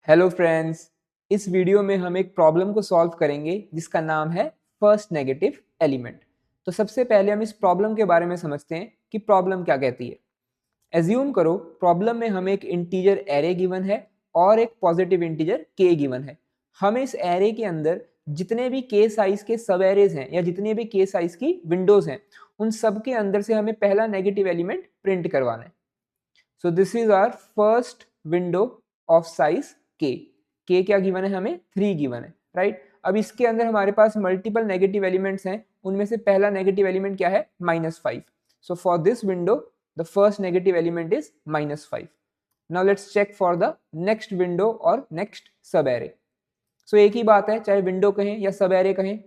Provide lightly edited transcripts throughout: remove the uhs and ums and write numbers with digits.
Hello friends. इस video में हम एक प्रॉब्लम को सॉल्व करेंगे जिसका नाम है फर्स्ट नेगेटिव एलिमेंट। तो सबसे पहले हम इस प्रॉब्लम के बारे में समझते हैं कि प्रॉब्लम क्या कहती है। एज्यूम करो प्रॉब्लम में हमें एक इंटीजर एरे गिवन है और एक पॉजिटिव इंटीजर के गिवन है। हमें इस एरे के अंदर जितने भी के साइज के सब एरेज हैं या जितने भी के साइज की विंडोज हैं उन सब के अंदर से हमें पहला नेगेटिव एलिमेंट प्रिंट करवाना है। So this is our first window of size K क्या गिवन है, हमें 3 गिवन है, राइट। अब इसके अंदर हमारे पास मल्टीपल नेगेटिव एलिमेंट्स हैं, उनमें से पहला नेगेटिव एलिमेंट क्या है, -5। So for this window the first negative element is -5। Now let's check for the next window और नेक्स्ट सब एरे। सो एक ही बात है, चाहे विंडो कहें या सब एरे कहें।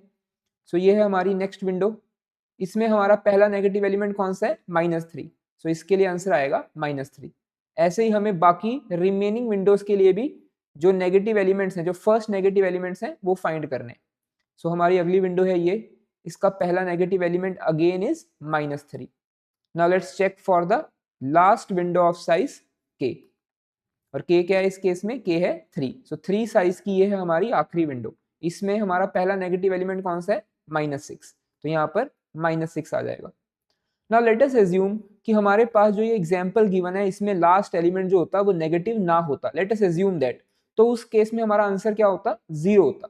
सो ये है हमारी नेक्स्ट विंडो, इसमें हमारा पहला नेगेटिव एलिमेंट कौन सा है, -3। सो इसके लिए आंसर आएगा -3। ऐसे ही हमें बाकी रिमेनिंग विंडोज के लिए भी जो नेगेटिव एलिमेंट्स हैं, जो फर्स्ट नेगेटिव एलिमेंट्स हैं, वो फाइंड करने। सो हमारी अगली विंडो है ये, इसका पहला negative element again is -3। Now let's check for the last window of size K. और के क्या है इस केस में, के है 3। सो 3 साइज की ये है हमारी आखिरी विंडो। इसमें हमारा पहला नेगेटिव एलिमेंट कौन सा है, -6। तो यहाँ पर -6 आ जाएगा। नाउ लेट अस एज्यूम कि हमारे पास जो ये एग्जांपल गिवन है इसमें लास्ट एलिमेंट जो होता है वो नेगेटिव ना होता, लेट अस एज्यूम दैट। तो उस केस में हमारा आंसर क्या होता, 0 होता।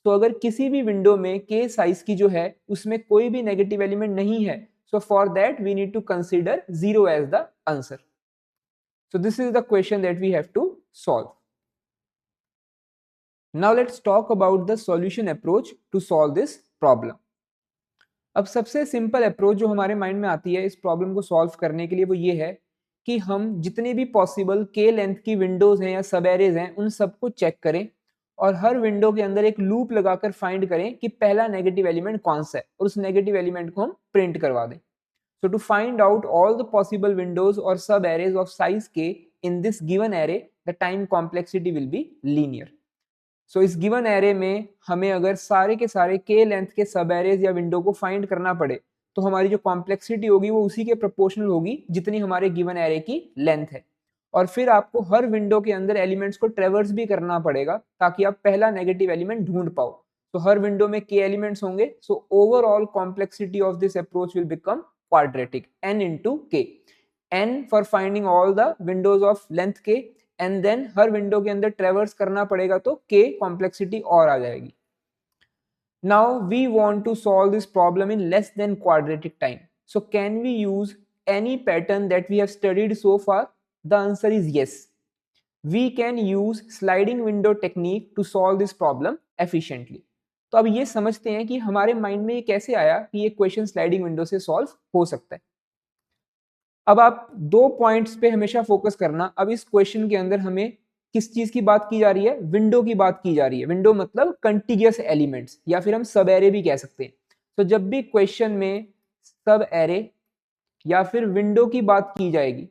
तो अगर किसी भी विंडो में के साइज की जो है उसमें कोई भी नेगेटिव एलिमेंट नहीं है, so for that we need to consider 0 as the answer. So this is the question that we have to solve. Now let's talk about the solution approach to solve this problem. अब सबसे simple approach जो हमारे mind में आती है इस problem को solve करने के लिए वो ये है कि हम जितने भी पॉसिबल के लेंथ की विंडोज हैं या सब एरेज हैं उन सबको चेक करें और हर विंडो के अंदर एक लूप लगाकर फाइंड करें कि पहला नेगेटिव एलिमेंट कौन सा है और उस नेगेटिव एलिमेंट को हम प्रिंट करवा दें। So to find out all the possible windows or sub arrays of size k in this given array, the time complexity will be linear. So इस given array में हमें अगर सारे के सारे k लेंथ के सब एरेज या विंडो को फाइंड करना पड़े तो हमारी जो कॉम्प्लेक्सिटी होगी वो उसी के प्रोपोर्शनल होगी जितनी हमारे गिवन एरे की लेंथ है। और फिर आपको हर विंडो के अंदर एलिमेंट्स को ट्रेवर्स भी करना पड़ेगा ताकि आप पहला नेगेटिव एलिमेंट ढूंढ पाओ। तो हर विंडो में k एलिमेंट्स होंगे, so overall complexity of this approach will become quadratic, n into k, n for finding all the windows of length k, and then her window के अंदर ट्रेवर्स करना पड़ेगा तो k कॉम्प्लेक्सिटी और आ जाएगी। Now we want to solve this problem in less than quadratic time. So can we use any pattern that we have studied so far? The answer is yes. We can use sliding window technique to solve this problem efficiently. तो अब ये समझते हैं कि हमारे mind में ये कैसे आया कि ये क्वेश्चन स्लाइडिंग विंडो से सॉल्व हो सकता है। अब आप 2 पॉइंट्स पे हमेशा फोकस करना। अब इस क्वेश्चन के अंदर हमें किस चीज की बात की जा रही है, विंडो की बात की जा रही है। विंडो मतलब कंटिग्यूअस एलिमेंट्स या फिर हम सब एरे भी कह सकते हैं। तो जब भी क्वेश्चन में सब एरे या फिर विंडो की बात की जाएगी,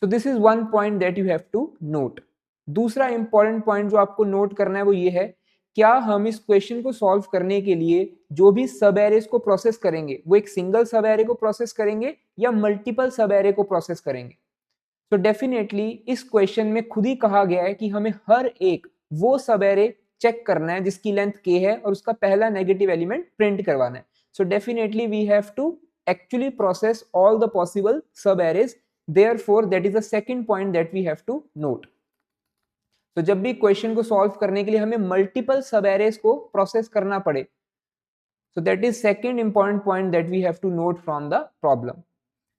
so this is one point that you have to note. दूसरा इंपॉर्टेंट पॉइंट जो आपको नोट करना है वो ये है, क्या हम इस क्वेश्चन को सॉल्व करने के लिए जो भी सब एरेज को प्रोसेस करेंगे वो एक सिंगल सब एरे को प्रोसेस करेंगे या मल्टीपल सब एरे को प्रोसेस करेंगे। तो डेफिनेटली इस क्वेश्चन में खुद ही कहा गया है कि हमें हर एक वो सब एरे चेक करना है जिसकी लेंथ k है और उसका पहला नेगेटिव एलिमेंट प्रिंट करवाना है। So definitely we have to actually process all the possible subarrays, therefore that is the second point that we have to note. तो जब भी क्वेश्चन को सॉल्व करने के लिए हमें मल्टीपल सब एरेज को प्रोसेस करना पड़े, so that is second important point that we have to note from the problem.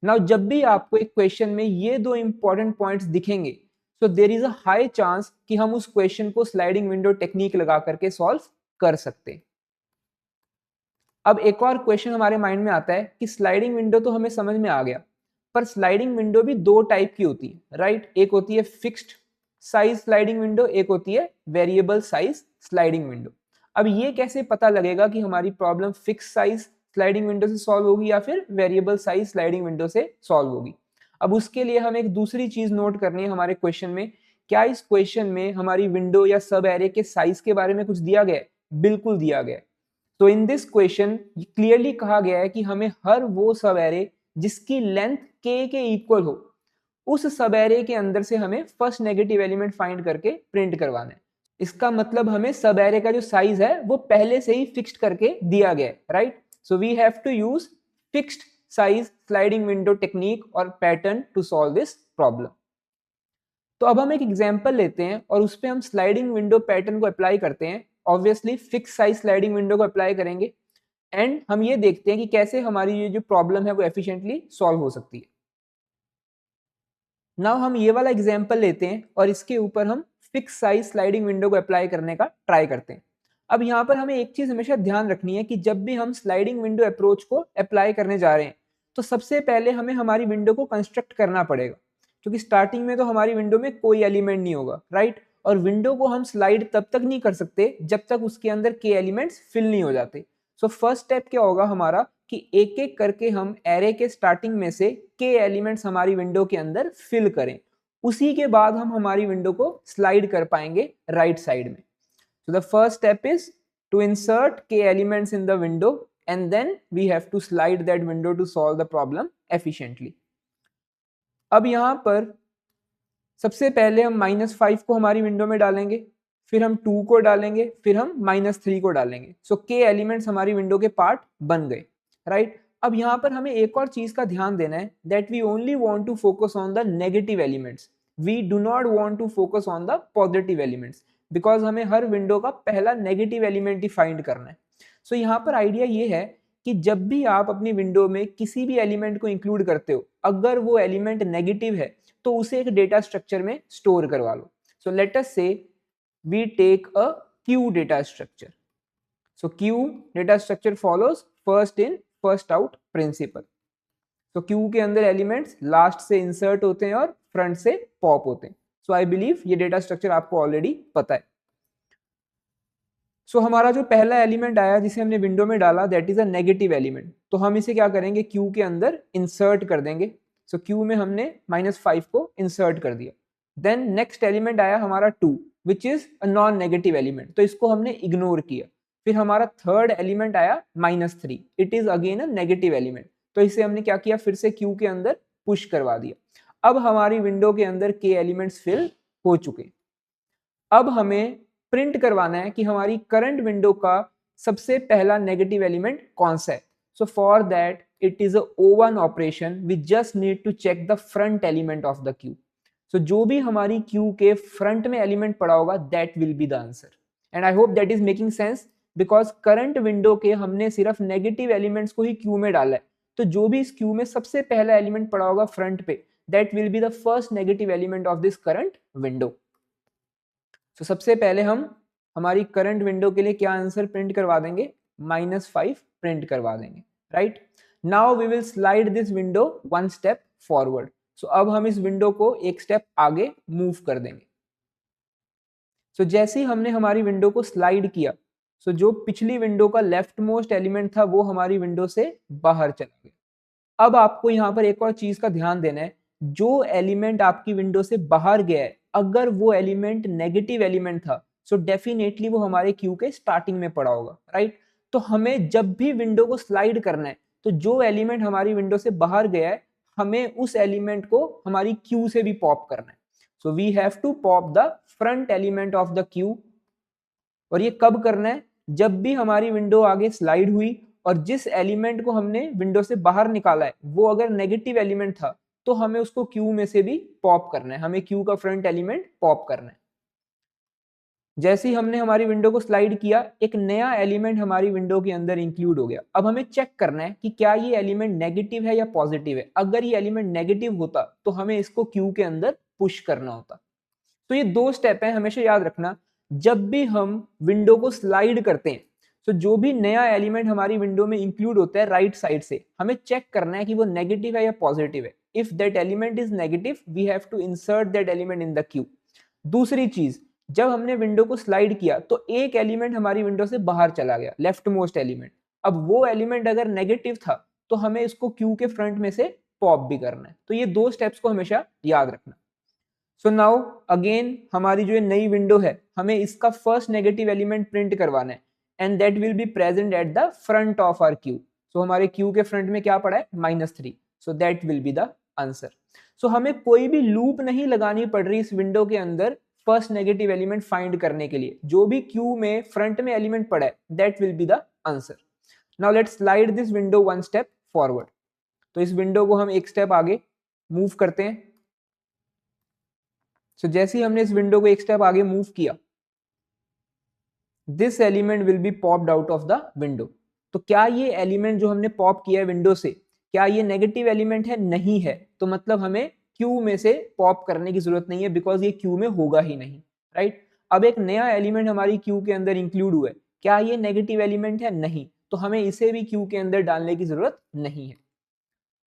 Now जब भी आपको एक क्वेश्चन में ये 2 इंपॉर्टेंट पॉइंट्स दिखेंगे, so there is a high chance कि हम उस क्वेश्चन को स्लाइडिंग विंडो टेक्निक लगा करके सॉल्व कर सकते हैं। अब एक और क्वेश्चन हमारे माइंड में आता है कि स्लाइडिंग विंडो तो हमें समझ में आ गया, पर स्लाइडिंग विंडो भी 2 टाइप की होती है, राइट। एक होती है फिक्स्ड साइज स्लाइडिंग विंडो, एक होती है वेरिएबल साइज स्लाइडिंग विंडो। अब ये कैसे पता लगेगा कि हमारी problem fix size sliding window से सॉल्व होगी या फिर वेरिएबल साइज स्लाइडिंग विंडो से सॉल्व होगी। अब उसके लिए हम एक दूसरी चीज नोट करनी है हमारे क्वेश्चन में। क्या इस क्वेश्चन में हमारी विंडो या सब एरे के साइज के बारे में कुछ दिया गया है? बिल्कुल दिया गया है। तो इन दिस क्वेश्चन क्लियरली कहा गया है कि हमें हर वो सब एरे जिसकी लेंथ k के इक्वल हो उस सब एरे के अंदर से हमें फर्स्ट नेगेटिव एलिमेंट फाइंड करके प्रिंट करवाना है। इसका मतलब हमें सब एरे का जो साइज है वो पहले से ही फिक्स्ड करके दिया गया है, right. So we have to use fixed size sliding window technique और pattern to solve this problem. तो अब हम एक एग्जांपल लेते हैं और उस पर हम स्लाइडिंग विंडो पैटर्न को अप्लाई करते हैं। Obviously fix size sliding window को अप्लाई करेंगे एंड हम ये देखते हैं कि कैसे हमारी ये जो प्रॉब्लम है वो एफिशिएंटली सॉल्व हो सकती है। नाउ हम ये वाला एग्जांपल लेते हैं और इसके ऊपर हम फिक्स साइज स्लाइडिंग विंडो को अप्लाई करने का ट्राई करते हैं। अब यहाँ पर हमें एक चीज हमेशा ध्यान रखनी है कि जब भी हम स्लाइडिंग विंडो अप्रोच को अप्लाई करने जा रहे हैं तो सबसे पहले हमें हमारी विंडो को कंस्ट्रक्ट करना पड़ेगा, क्योंकि स्टार्टिंग में तो हमारी विंडो में कोई एलिमेंट नहीं होगा, राइट। और विंडो को हम स्लाइड तब तक नहीं कर सकते जब तक उसके अंदर के एलिमेंट्स फिल नहीं हो जाते। सो फर्स्ट स्टेप क्या होगा हमारा कि एक एक करके हम एरे के स्टार्टिंग में से के एलिमेंट्स हमारी विंडो के अंदर फिल करें, उसी के बाद हम हमारी विंडो को स्लाइड कर पाएंगे राइट साइड में। So the first step is to insert k elements in the window and then we have to slide that window to solve the problem efficiently. अब यहाँ पर सबसे पहले हम -5 को हमारी विंडो में डालेंगे, फिर हम 2 को डालेंगे, फिर हम -3 को डालेंगे। सो k एलिमेंट्स हमारी विंडो के पार्ट बन गए, राइट। अब यहाँ पर हमें एक और चीज का ध्यान देना है that we only want to focus on the negative elements, we do not want to focus on the positive elements, because हमें हर विंडो का पहला नेगेटिव एलिमेंट ही फाइंड करना है। सो यहाँ पर आइडिया ये है कि जब भी आप अपनी विंडो में किसी भी एलिमेंट को इंक्लूड करते हो, अगर वो एलिमेंट नेगेटिव है तो उसे एक डेटा स्ट्रक्चर में स्टोर करवा लो। सो let us say we take a queue data structure. So queue data structure follows first in first out principle. तो क्यू के अंदर एलिमेंट्स लास्ट से इंसर्ट होते हैं और फ्रंट से पॉप होते हैं। सो आई बिलीव ये डेटा स्ट्रक्चर आपको ऑलरेडी पता है। सो हमारा जो पहला एलिमेंट आया जिसे हमने विंडो में डाला that is a negative element, तो हम इसे क्या करेंगे क्यू के अंदर इंसर्ट कर देंगे। सो क्यू में हमने -5 को इंसर्ट कर दिया। देन नेक्स्ट एलिमेंट आया हमारा 2 which is a non negative element, तो इसको हमने इग्नोर किया। फिर हमारा थर्ड एलिमेंट आया -3, it is again a negative element, तो इसे हमने क्या किया फिर से क्यू के अंदर पुश करवा दिया। अब हमारी विंडो के अंदर के एलिमेंट्स फिल हो चुके। अब हमें प्रिंट करवाना है कि हमारी करंट विंडो का सबसे पहला नेगेटिव एलिमेंट कौन सा है। So for that it is a O1 operation, we just need to check the front element of the queue. So जो भी हमारी क्यू के फ्रंट में एलिमेंट पड़ा होगा that will be the answer. And I hope that is making sense, because current window के हमने सिर्फ नेगेटिव एलिमेंट्स को ही क्यू में डाला है, तो जो भी इस क्यू में सबसे पहला एलिमेंट पड़ा होगा फ्रंट पे that will be the first negative element of this current window. तो सबसे पहले हम हमारी करंट विंडो के लिए क्या आंसर प्रिंट करवा देंगे, -5 प्रिंट करवा देंगे, right. Now we will slide this window 1 step forward. So अब हम इस विंडो को एक स्टेप आगे मूव कर देंगे। सो जैसे ही हमने हमारी विंडो को स्लाइड किया, सो जो पिछली विंडो का लेफ्ट मोस्ट एलिमेंट था वो हमारी विंडो से बाहर चला गया। अब आपको यहाँ पर एक और चीज का ध्यान देना है, जो एलिमेंट आपकी विंडो से बाहर गया है अगर वो एलिमेंट नेगेटिव एलिमेंट था सो डेफिनेटली वो हमारे क्यू के स्टार्टिंग में पड़ा होगा, राइट। तो हमें जब भी विंडो को स्लाइड करना है तो जो एलिमेंट हमारी विंडो से बाहर गया है हमें उस एलिमेंट को हमारी क्यू से भी पॉप करना है। So we have to pop the front element of the queue. और ये कब करना है, जब भी हमारी विंडो आगे स्लाइड हुई और जिस एलिमेंट को हमने विंडो से बाहर निकाला है वो अगर नेगेटिव एलिमेंट था तो हमें उसको क्यू में से भी पॉप करना है, हमें क्यू का फ्रंट एलिमेंट पॉप करना है। जैसे ही हमने हमारी विंडो को स्लाइड किया एक नया एलिमेंट हमारी विंडो के अंदर इंक्लूड हो गया। अब हमें चेक करना है कि क्या ये एलिमेंट नेगेटिव है या पॉजिटिव है। अगर ये एलिमेंट नेगेटिव होता तो हमें इसको क्यू के अंदर पुश करना होता। तो ये 2 स्टेप है, हमेशा याद रखना। जब भी हम विंडो को स्लाइड करते हैं तो जो भी नया एलिमेंट हमारी विंडो में इंक्लूड होता है राइट साइड से, हमें चेक करना है कि वो नेगेटिव है या पॉजिटिव है। If that element is negative we have to insert that element in the queue. दूसरी चीज, जब हमने विंडो को स्लाइड किया तो एक एलिमेंट हमारी विंडो से बाहर चला गया, लेफ्ट मोस्ट एलिमेंट। अब वो एलिमेंट अगर नेगेटिव था तो हमें इसको क्यू के फ्रंट में से पॉप भी करना है। तो ये 2 स्टेप्स को हमेशा याद रखना। सो नाउ अगेन हमारी जो नई विंडो है हमें इसका फर्स्ट नेगेटिव एलिमेंट प्रिंट करवाना है and that will be present at the front of our queue. So हमारे क्यू के फ्रंट में क्या पड़ा है, -3, so that will be the answer. So हमें कोई भी लूप नहीं लगानी पड़ रही इस विंडो के अंदर फर्स्ट नेगेटिव एलिमेंट फाइंड करने के लिए। जो भी क्यू में फ्रंट में एलिमेंट पड़ा है that will be the answer. Now let's slide this window one step forward. तो इस विंडो को हम एक स्टेप आगे मूव करते हैं। सो जैसे ही हमने इस विंडो को एक स्टेप आगे मूव किया, this element will be popped out of the window. तो क्या ये एलिमेंट जो हमने पॉप किया है विंडो से, क्या ये नेगेटिव एलिमेंट है? नहीं है। तो मतलब हमें क्यू में से पॉप करने की जरूरत नहीं है, बिकॉज ये क्यू में होगा ही नहीं, राइट। अब एक नया एलिमेंट हमारी क्यू के अंदर इंक्लूड हुआ है, क्या ये नेगेटिव एलिमेंट है? नहीं। तो हमें इसे भी क्यू के अंदर डालने की जरूरत नहीं है।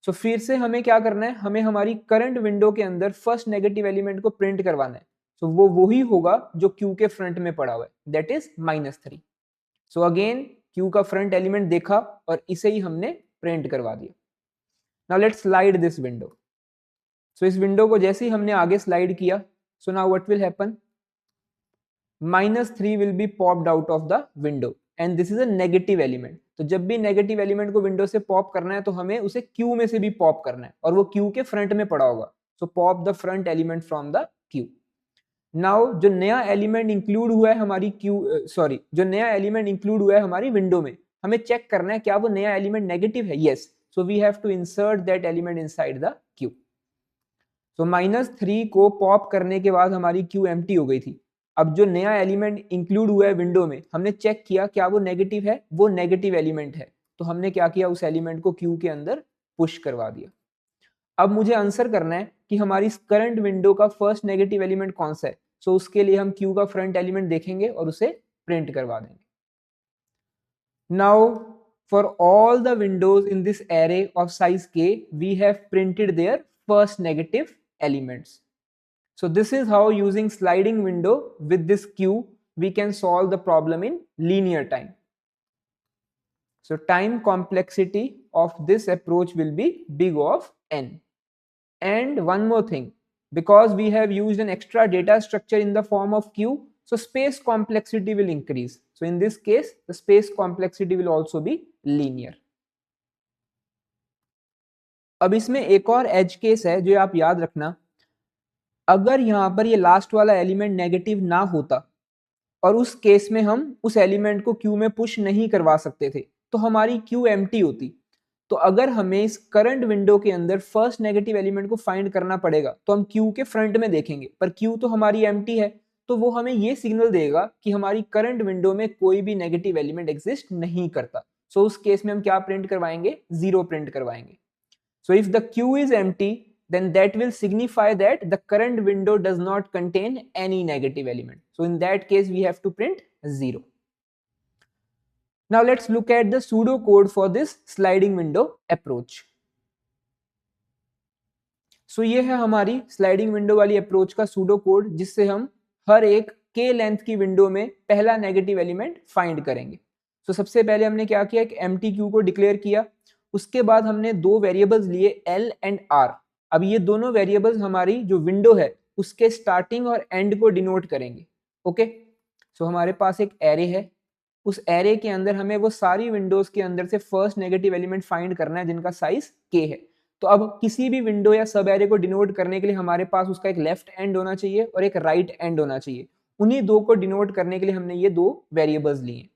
सो फिर से हमें क्या करना है, हमें हमारी करंट विंडो के अंदर फर्स्ट नेगेटिव एलिमेंट को प्रिंट करवाना है। सो वो वही होगा जो क्यू के फ्रंट में पड़ा हुआ है, that is -3। So again queue का फ्रंट एलिमेंट देखा और इसे ही हमने प्रिंट करवा दिया। Now let's slide this window. So इस विंडो को जैसे ही हमने आगे स्लाइड किया, so now what will happen, -3 will be popped out of the window and this is a negative element. तो जब भी नेगेटिव एलिमेंट को विंडो से पॉप करना है तो हमें उसे क्यू में से भी पॉप करना है, और वो क्यू के फ्रंट में पड़ा होगा। So pop the front element from the queue. Now जो नया एलिमेंट इंक्लूड हुआ है हमारी जो नया एलिमेंट इंक्लूड हुआ है हमारी विंडो में, हमें चेक करना है क्या वो नया एलिमेंट नेगेटिव है। Yes, so we have to insert that element inside the queue. तो -3 को पॉप करने के बाद हमारी क्यू एम्प्टी हो गई थी। अब जो नया एलिमेंट इंक्लूड हुआ है विंडो में, हमने चेक किया क्या वो नेगेटिव है, वो नेगेटिव एलिमेंट है। तो हमने क्या किया, उस एलिमेंट को क्यू के अंदर पुश करवा दिया। अब मुझे आंसर करना है कि हमारी करंट विंडो का फर्स्ट नेगेटिव एलिमेंट कौन सा है। सो उसके लिए हम क्यू का फ्रंट एलिमेंट देखेंगे और उसे प्रिंट करवा देंगे। Now for all the windows in this array of size k, we have printed their first negative elements. So this is how using sliding window with this queue we can solve the problem in linear time. So time complexity of this approach will be big of n. And one more thing, because we have used an extra data structure in the form of queue, so space complexity will increase. So in this case the space complexity will also be linear. अब इसमें एक और edge case है जो आप याद रखना। अगर यहाँ पर ये लास्ट वाला एलिमेंट नेगेटिव ना होता और उस केस में हम उस एलिमेंट को क्यू में पुश नहीं करवा सकते थे, तो हमारी क्यू एम्प्टी होती। तो अगर हमें इस करंट विंडो के अंदर फर्स्ट नेगेटिव एलिमेंट को फाइंड करना पड़ेगा तो हम क्यू के फ्रंट में देखेंगे, पर क्यू तो हमारी एम्प्टी है। तो वो हमें ये सिग्नल देगा कि हमारी करंट विंडो में कोई भी नेगेटिव एलिमेंट एग्जिस्ट नहीं करता। सो उस केस में हम क्या प्रिंट करवाएंगे, 0 प्रिंट करवाएंगे। So if the queue is empty, then that will signify that the current window does not contain any negative element. So in that case we have to print 0. Now let's look at the pseudo code for this sliding window approach. So ये है हमारी sliding window वाली approach का pseudo code, जिससे हम हर एक k length की window में पहला नेगेटिव एलिमेंट फाइंड करेंगे। तो सबसे पहले हमने क्या किया, एक एम्प्टी क्यू को डिक्लेयर किया। उसके बाद हमने दो वेरिएबल्स लिए l एंड r। अब ये दोनों वेरिएबल्स हमारी जो विंडो है उसके स्टार्टिंग और एंड को डिनोट करेंगे। ओके, सो हमारे पास एक एरे है, उस एरे के अंदर हमें वो सारी विंडोज के अंदर से फर्स्ट नेगेटिव एलिमेंट फाइंड करना है जिनका साइज k है। तो अब किसी भी विंडो या सब एरे को डिनोट करने के लिए हमारे पास उसका एक लेफ्ट एंड होना चाहिए और एक राइट एंड होना चाहिए। उन्हीं दो को डिनोट करने के लिए हमने ये दो वेरिएबल्स लिए।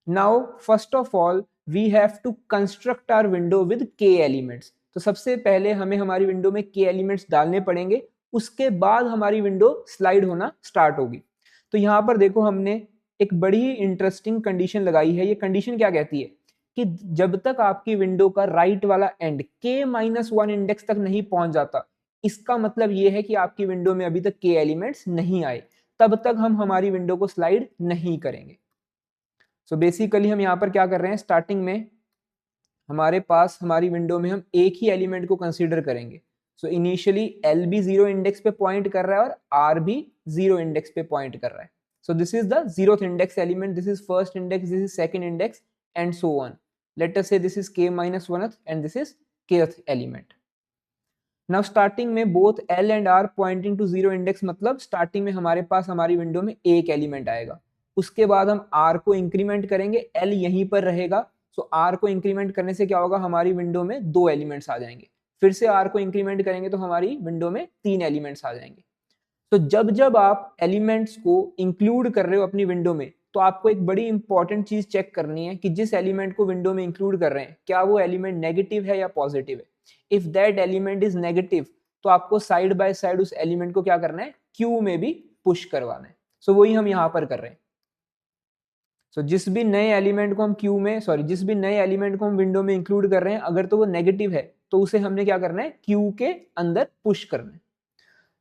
Now first of all we have to construct our window with k elements. तो सबसे पहले हमें हमारी विंडो में k एलिमेंट्स डालने पड़ेंगे, उसके बाद हमारी विंडो स्लाइड होना स्टार्ट होगी। तो यहाँ पर देखो हमने एक बड़ी ही इंटरेस्टिंग कंडीशन लगाई है। ये कंडीशन क्या कहती है कि जब तक आपकी विंडो का राइट वाला एंड k-1 इंडेक्स तक नहीं पहुंच जाता, इसका मतलब ये है कि आपकी विंडो में अभी तक k एलिमेंट्स नहीं आए, तब तक हम हमारी विंडो को स्लाइड नहीं करेंगे। सो बेसिकली हम यहाँ पर क्या कर रहे हैं, स्टार्टिंग में हमारे पास हमारी विंडो में हम एक ही एलिमेंट को कंसीडर करेंगे। सो इनिशियली एल भी 0 इंडेक्स पे पॉइंट कर रहा है और आर भी 0 इंडेक्स पे पॉइंट कर रहा है। So this is the 0th index element, this is first index, this is second index and so on. Let us say this is k-1th and this is kth element. Now starting में both L and R pointing to 0 index, मतलब starting में हमारे पास हमारी window में एक element आएगा। उसके बाद हम आर को इंक्रीमेंट करेंगे, एल यहीं पर रहेगा। सो आर को इंक्रीमेंट करने से क्या होगा, हमारी विंडो में दो एलिमेंट्स आ जाएंगे। फिर से r को इंक्रीमेंट करेंगे तो हमारी विंडो में 3 एलिमेंट्स आ जाएंगे। तो जब जब आप एलिमेंट्स को इंक्लूड कर रहे हो अपनी विंडो में, तो आपको एक बड़ी इंपॉर्टेंट चीज चेक करनी है कि जिस एलिमेंट को विंडो में इंक्लूड कर रहे हैं क्या वो एलिमेंट नेगेटिव है या पॉजिटिव है। If that element is negative तो आपको साइड बाय साइड उस एलिमेंट को क्या करना है, क्यू में भी पुश करवाना है। सो वही हम यहाँ पर कर रहे हैं। सो जिस भी नए एलिमेंट को हम क्यू में जिस भी नए एलिमेंट को हम विंडो में इंक्लूड कर रहे हैं, अगर तो वो नेगेटिव है तो उसे हमने क्या करना है, क्यू के अंदर पुश करना है।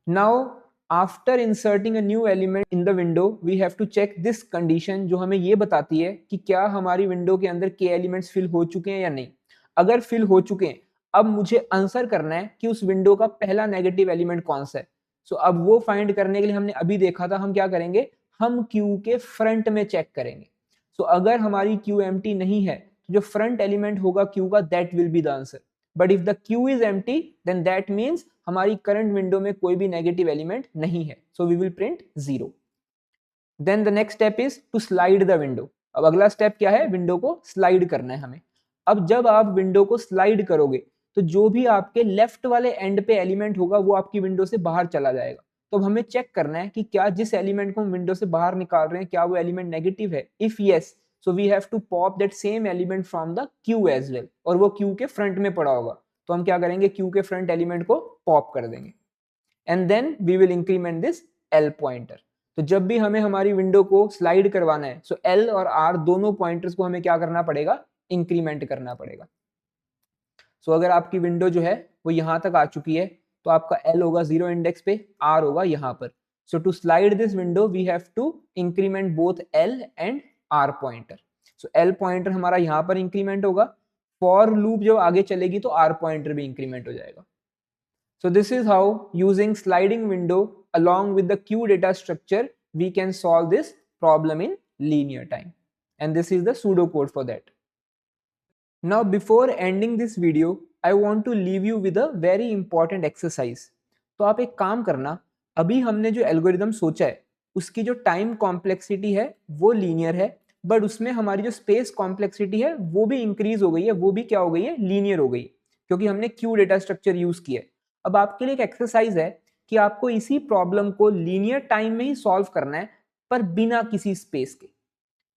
Now after inserting a new element in the window we have to check this condition, जो हमें ये बताती है कि क्या हमारी विंडो के अंदर के एलिमेंट्स फिल हो चुके हैं या नहीं। अगर फिल हो चुके हैं, अब मुझे आंसर करना है कि उस विंडो का पहला नेगेटिव एलिमेंट कौन सा है। सो अब वो फाइंड करने के लिए हमने अभी देखा था, हम क्या करेंगे, हम क्यू के फ्रंट में चेक करेंगे। सो अगर हमारी क्यू एम्प्टी नहीं है तो जो फ्रंट एलिमेंट होगा क्यू का, that will be the answer. But if the queue is empty then that means हमारी करंट विंडो में कोई भी नेगेटिव एलिमेंट नहीं है। So we will print 0। Then the next step is to slide the window. अब अगला step क्या है, विंडो को स्लाइड करना है हमें। अब जब आप विंडो को स्लाइड करोगे तो जो भी आपके लेफ्ट वाले एंड पे एलिमेंट होगा वो आपकी विंडो से बाहर चला जाएगा। तो हमें चेक करना है कि क्या जिस एलिमेंट को हम विंडो से बाहर निकाल रहे हैं क्या वो एलिमेंट नेगेटिव है। If yes, so we have to pop that same element from the queue as well, और वो क्यू के फ्रंट में पड़ा होगा तो हम क्या करेंगे, क्यू के फ्रंट एलिमेंट को पॉप कर देंगे। And then we will increment this L pointer. तो जब भी हमें हमारी विंडो को स्लाइड करवाना है, सो एल और आर दोनों पॉइंटर्स को हमें क्या करना पड़ेगा, इंक्रीमेंट करना पड़ेगा। सो अगर आपकी विंडो जो है वो यहां तक आ चुकी है तो आपका एल होगा 0 इंडेक्स पे, आर होगा यहां पर। So to slide this window we have to increment both L and R pointer. So L pointer हमारा यहां पर इंक्रीमेंट होगा, फॉर लूप जब आगे चलेगी तो आर पॉइंटर भी इंक्रीमेंट हो जाएगा। So this is how using sliding window along with the queue data structure we can solve this problem in linear time, and this is the pseudocode for that. Now before ending this video I want to leave you with a very important exercise. तो आप एक काम करना, अभी हमने जो algorithm सोचा है उसकी जो टाइम कॉम्प्लेक्सिटी है वो लीनियर है, बट उसमें हमारी जो स्पेस कॉम्प्लेक्सिटी है वो भी इंक्रीज हो गई है, वो भी क्या हो गई है, लीनियर हो गई, क्योंकि हमने क्यू डेटा स्ट्रक्चर यूज किया है। अब आपके लिए एक एक्सरसाइज है कि आपको इसी प्रॉब्लम को लीनियर टाइम में ही सॉल्व करना है, पर बिना किसी स्पेस के।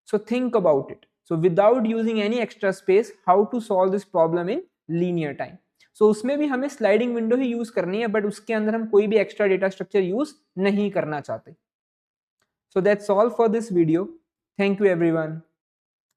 So think about it. So without using any extra space, how to solve this problem in linear time. So उसमें भी हमें स्लाइडिंग विंडो ही यूज करनी है, बट उसके अंदर हम कोई भी एक्स्ट्रा डेटा स्ट्रक्चर यूज नहीं करना चाहते। So that's all for this video. Thank you everyone.